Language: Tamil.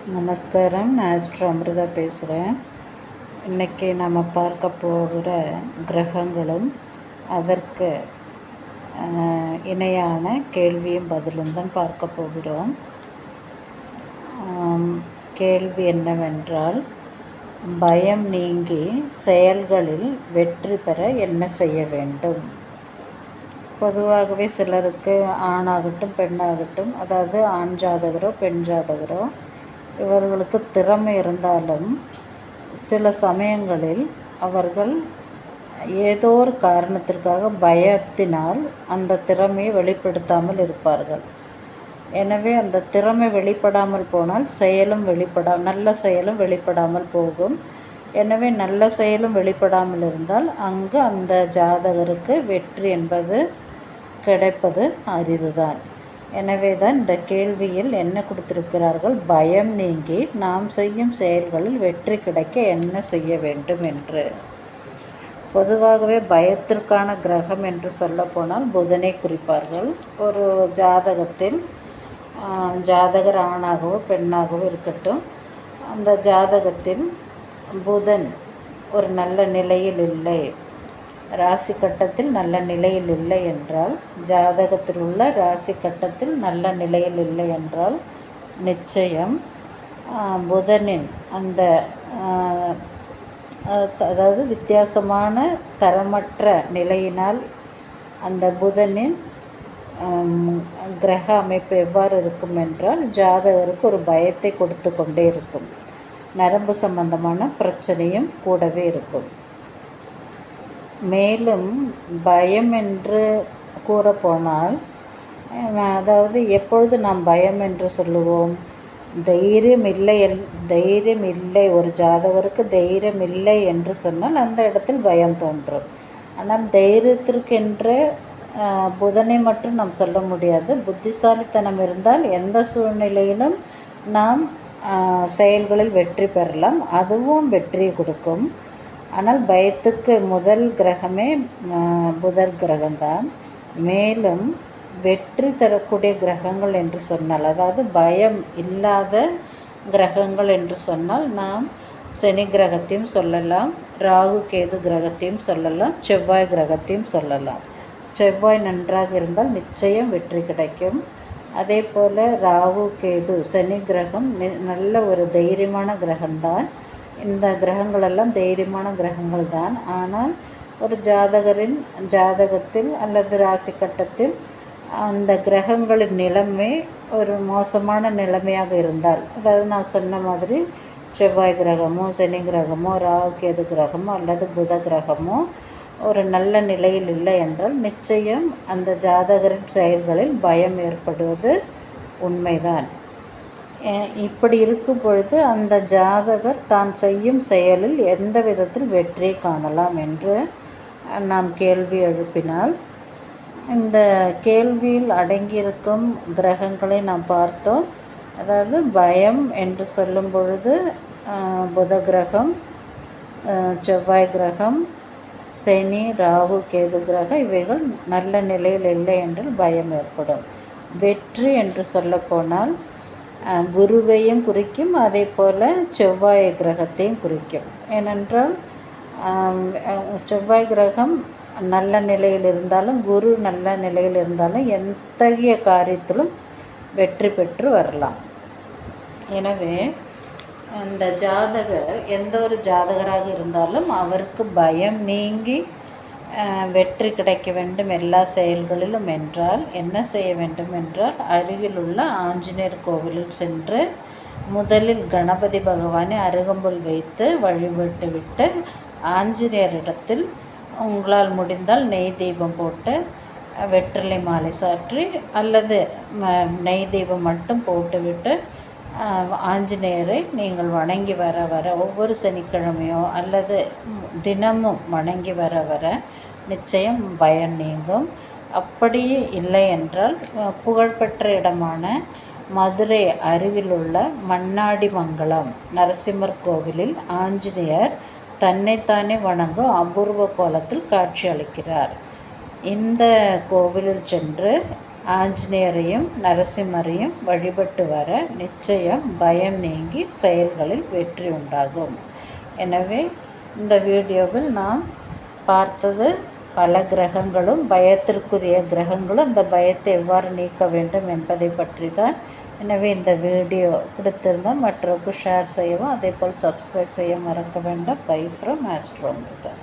நமஸ்காரம். நான் ஆஸ்ட்ரோ அமிர்தா பேசுகிறேன். இன்றைக்கி நம்ம பார்க்க போகிற கிரகங்களும் அதற்கு இணையான கேள்வியும் பதிலும் தான் பார்க்க போகிறோம். கேள்வி என்னவென்றால், பயம் நீங்கி செயல்களில் வெற்றி பெற என்ன செய்ய வேண்டும்? பொதுவாகவே சிலருக்கு ஆணாகட்டும் பெண்ணாகட்டும், அதாவது ஆண் ஜாதகரோ பெண் ஜாதகரோ, இவர்களுக்கு திறமை இருந்தாலும் சில சமயங்களில் அவர்கள் ஏதோ ஒரு காரணத்திற்காக பயத்தினால் அந்த திறமையை வெளிப்படுத்தாமல் இருப்பார்கள். எனவே அந்த திறமை வெளிப்படாமல் போனால் நல்ல செயலும் வெளிப்படாமல் போகும். எனவே நல்ல செயலும் வெளிப்படாமல் இருந்தால் அங்கு அந்த ஜாதகருக்கு வெற்றி என்பது கிடைப்பது அரிதுதான். எனவே தான் இந்த கேள்வியில் என்ன கொடுத்திருக்கிறார்கள், பயம் நீங்கி நாம் செய்யும் செயல்களில் வெற்றி கிடைக்க என்ன செய்ய வேண்டும் என்று. பொதுவாகவே பயத்திற்கான கிரகம் என்று சொல்லப்போனால் புதனை குறிப்பார்கள். ஒரு ஜாதகத்தில் ஜாதகர் ஆணாகவோ பெண்ணாகவோ இருக்கட்டும், அந்த ஜாதகத்தில் புதன் ஒரு நல்ல நிலையில் இல்லை, ராசி கட்டத்தில் நல்ல நிலையில் இல்லை என்றால், ஜாதகத்தில் உள்ள ராசி கட்டத்தில் நல்ல நிலையில் இல்லை என்றால் நிச்சயம் புதனின் அந்த அதாவது வித்தியாசமான தரமற்ற நிலையினால் அந்த புதனின் கிரக அமைப்பு எவ்வாறு இருக்கும் என்றால், ஜாதகருக்கு ஒரு பயத்தை கொடுத்து கொண்டே இருக்கும். நரம்பு சம்பந்தமான பிரச்சனையும் கூடவே இருக்கும். மேலும் பயம் என்று கூறப்போனால், அதாவது எப்பொழுது நாம் பயம் என்று சொல்லுவோம், தைரியம் இல்லை, ஒரு ஜாதகருக்கு தைரியம் இல்லை என்று சொன்னால் அந்த இடத்தில் பயம் தோன்றும். ஆனால் தைரியத்திற்கென்று புதனை மட்டும் நாம் சொல்ல முடியாது. புத்திசாலித்தனம் இருந்தால் எந்த சூழ்நிலையிலும் நாம் செயல்களில் வெற்றி பெறலாம், அதுவும் வெற்றியை கொடுக்கும். ஆனால் பயத்துக்கு முதல் கிரகமே புதன் கிரகம்தான். மேலும் வெற்றி தரக்கூடிய கிரகங்கள் என்று சொன்னால், அதாவது பயம் இல்லாத கிரகங்கள் என்று சொன்னால் நாம் சனி கிரகத்தையும் சொல்லலாம், ராகு கேது கிரகத்தையும் சொல்லலாம், செவ்வாய் கிரகத்தையும் சொல்லலாம். செவ்வாய் நன்றாக இருந்தால் நிச்சயம் வெற்றி கிடைக்கும். அதே போல் ராகு கேது சனி கிரகம் நல்ல ஒரு தைரியமான கிரகம்தான். இந்த கிரகங்களெல்லாம் தைரியமான கிரகங்கள் தான். ஆனால் ஒரு ஜாதகரின் ஜாதகத்தில் அல்லது ராசி கட்டத்தில் அந்த கிரகங்களின் நிலைமை ஒரு மோசமான நிலைமையாக இருந்தால், அதாவது நான் சொன்ன மாதிரி செவ்வாய் கிரகமோ சனி கிரகமோ ராகு கேது கிரகமோ அல்லது புத கிரகமோ ஒரு நல்ல நிலையில் இல்லை என்றால் நிச்சயம் அந்த ஜாதகரின் செயல்களில் பயம் ஏற்படுவது உண்மைதான். இப்படி இருக்கும் பொழுது அந்த ஜாதகர் தான் செய்யும் செயலில் எந்த விதத்தில் வெற்றியை காணலாம் என்று நாம் கேள்வி எழுப்பினால், இந்த கேள்வியில் அடங்கியிருக்கும் கிரகங்களை நாம் பார்த்தோம். அதாவது பயம் என்று சொல்லும் பொழுது புத கிரகம், செவ்வாய் கிரகம், சனி ராகு கேது கிரகம் இவைகள் நல்ல நிலையில் இல்லை என்றால் பயம் ஏற்படும். வெற்றி என்று சொல்லப்போனால் குருவையும் குறிக்கும், அதே போல் செவ்வாய் கிரகத்தையும் குறிக்கும். ஏனென்றால் செவ்வாய் கிரகம் நல்ல நிலையில் இருந்தாலும் குரு நல்ல நிலையில் இருந்தாலும் எத்தகைய காரியத்திலும் வெற்றி பெற்று வரலாம். எனவே அந்த ஜாதகர் எந்த ஒரு ஜாதகராக இருந்தாலும் அவருக்கு பயம் நீங்கி வெற்றி கிடைக்க வேண்டும் எல்லா செயல்களிலும் என்றால் என்ன செய்ய வேண்டும் என்றால், அருகில் உள்ள ஆஞ்சநேயர் கோவிலில் சென்று முதலில் கணபதி பகவானை அருகம்புல் வைத்து வழிபட்டு விட்டு ஆஞ்சநேயரிடத்தில் உங்களால் முடிந்தால் நெய் தீபம் போட்டு வெற்றிலை மாலை சாற்றி அல்லது நெய் தீபம் மட்டும் போட்டுவிட்டு ஆஞ்சநேயரை நீங்கள் வணங்கி வர ஒவ்வொரு சனிக்கிழமையோ அல்லது தினமும் வணங்கி வர நிச்சயம் பயம் நீங்கும். அப்படியே இல்லை என்றால் புகழ்பெற்ற இடமான மதுரை அருகிலுள்ள மண்ணாடி மங்கலம் நரசிம்மர் கோவிலில் ஆஞ்சநேயர் தன்னைத்தானே வணங்கும் அபூர்வ கோலத்தில் காட்சி அளிக்கிறார். இந்த கோவிலில் சென்று ஆஞ்சநேயரையும் நரசிம்மரையும் வழிபட்டு வர நிச்சயம் பயம் நீங்கி செயல்களில் வெற்றி உண்டாகும். எனவே இந்த வீடியோவில் நாம் பார்த்தது பல கிரகங்களும் பயத்திற்குரிய கிரகங்களும் அந்த பயத்தை எவ்வாறு நீக்க வேண்டும் என்பதை பற்றி தான். எனவே இந்த வீடியோ பிடித்திருந்தால் மற்றவருக்கு ஷேர் செய்யவும், அதேபோல் சப்ஸ்கிரைப் செய்ய மறக்க வேண்டாம். Bye from Astro Amrita.